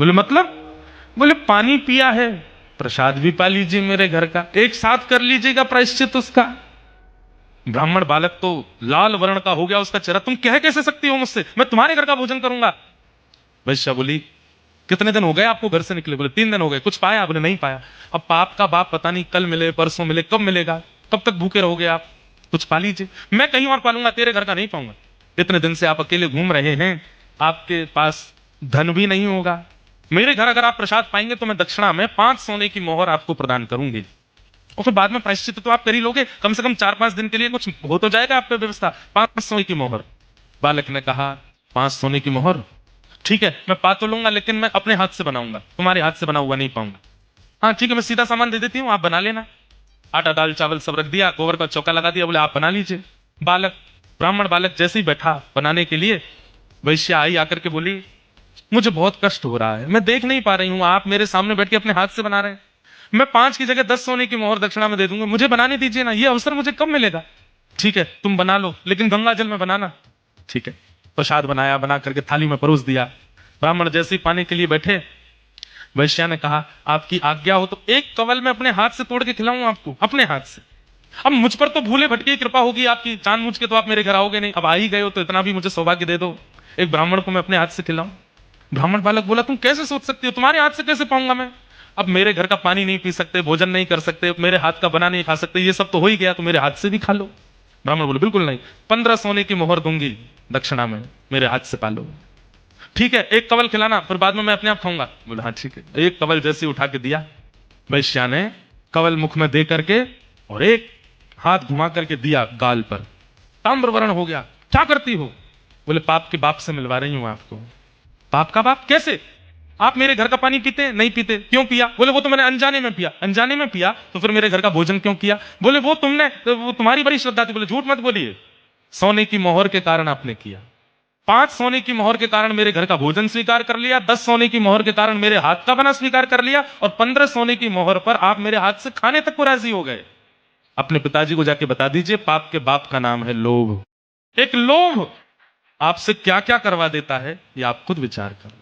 बोले मतलब? बोले पानी पिया है, प्रसाद भी पा लीजिए मेरे घर का, एक साथ कर लीजिएगा प्रायश्चित उसका। ब्राह्मण बालक तो लाल वर्ण का हो गया उसका चेहरा, तुम कह कैसे सकती हो मुझसे, मैं तुम्हारे घर का भोजन करूंगा। वैश्या बोली कितने दिन हो गए आपको घर से निकले? बोले 3 दिन हो गए। कुछ पाया? बोले नहीं पाया। अब पाप का बाप पता नहीं कल मिले परसों मिले कब मिलेगा, कब तक भूखे रहोगे आप, कुछ पा लीजिए। मैं कहीं और पालूंगा, तेरे घर का नहीं पाऊंगा। इतने दिन से आप अकेले घूम रहे हैं, आपके पास धन भी नहीं होगा। मेरे घर अगर आप प्रसाद पाएंगे तो मैं दक्षिणा में 5 सोने की मोहर आपको प्रदान करूंगी, और फिर बाद में प्रायश्चित तो आप कर ही लोगे, कम से कम 4-5 दिन के लिए कुछ हो तो जाएगा आप पे व्यवस्था। 5 सोने की मोहर। बालक ने कहा 5 सोने की मोहर, ठीक है मैं पा तो लूंगा, लेकिन मैं अपने हाथ से बनाऊंगा, तुम्हारे हाथ से बना हुआ नहीं पाऊंगा। हाँ ठीक है, मैं सीधा सामान दे देती हूँ, आप बना लेना। आटा दाल चावल सब रख दिया, गोबर का चौका लगा दिया, बोले आप बना लीजिए। बालक, ब्राह्मण बालक जैसे ही बैठा बनाने के लिए, वैश्या आई आकर के बोली मुझे बहुत कष्ट हो रहा है, मैं देख नहीं पा रही हूं, आप मेरे सामने बैठ के अपने हाथ से बना रहे हैं। मैं 5 की जगह 10 सोने की मोहर दक्षिणा में दे दूंगा, मुझे बनाने दीजिए ना, ये अवसर मुझे कब मिलेगा? ठीक है तुम बना लो, लेकिन गंगा जल में बनाना। ठीक है, प्रसाद बनाया, बना करके थाली में परोस दिया। ब्राह्मण जैसे ही पाने के लिए बैठे, वैश्या ने कहा आपकी आज्ञा हो तो एक कवल मैं अपने हाथ से तोड़ के खिलाऊं आपको, अपने हाथ से। अब मुझ पर तो भूले भटके कृपा होगी आपकी, जानबूझ के तो आप मेरे घर आओगे नहीं, अब आ ही गए हो तो इतना भी मुझे सौभाग्य दे दो, एक ब्राह्मण को मैं अपने हाथ से खिलाऊं। ब्राह्मण बालक बोला तुम कैसे सोच सकती हो, तुम्हारे हाथ से कैसे पाऊंगा मैं? अब मेरे घर का पानी नहीं पी सकते, भोजन नहीं कर सकते, मेरे हाथ का बना नहीं खा सकते, ये सब तो हो ही गया, तो मेरे हाथ से भी खा लो। ब्राह्मण बोले बिल्कुल नहीं, 15 सोने की मोहर दूंगी दक्षिणा में, मेरे हाथ से पालो। ठीक है एक कवल खिलाना, फिर बाद में मैं अपने आप खाऊंगा। बोले हाँ ठीक है। एक कवल जैसे उठा के दिया, वैश्या ने कवल मुख में दे करके और एक हाथ घुमा करके दिया गाल पर, ताम्रवर्ण हो गया। क्या करती हो? बोले पाप के बाप से मिलवा रही हूं आपको। पाप का बाप कैसे? आप मेरे घर का पानी पीते नहीं पीते? क्यों पिया? बोले वो तो मैंने अनजाने में पिया। अनजाने में पिया तो फिर मेरे घर का भोजन क्यों किया? बोले वो तुमने तो वो तुम्हारी बड़ी श्रद्धा थी। बोले झूठ मत बोलिए, सोने की मोहर के कारण आपने किया। 5 सोने की मोहर के कारण मेरे घर का भोजन स्वीकार कर लिया, 10 सोने की मोहर के कारण मेरे हाथ का बना स्वीकार कर लिया, और 15 सोने की मोहर पर आप मेरे हाथ से खाने तक को राजी हो गए। अपने पिताजी को जाके बता दीजिए पाप के बाप का नाम है लोभ। एक लोभ आपसे क्या क्या करवा देता है ये आप खुद विचार करें।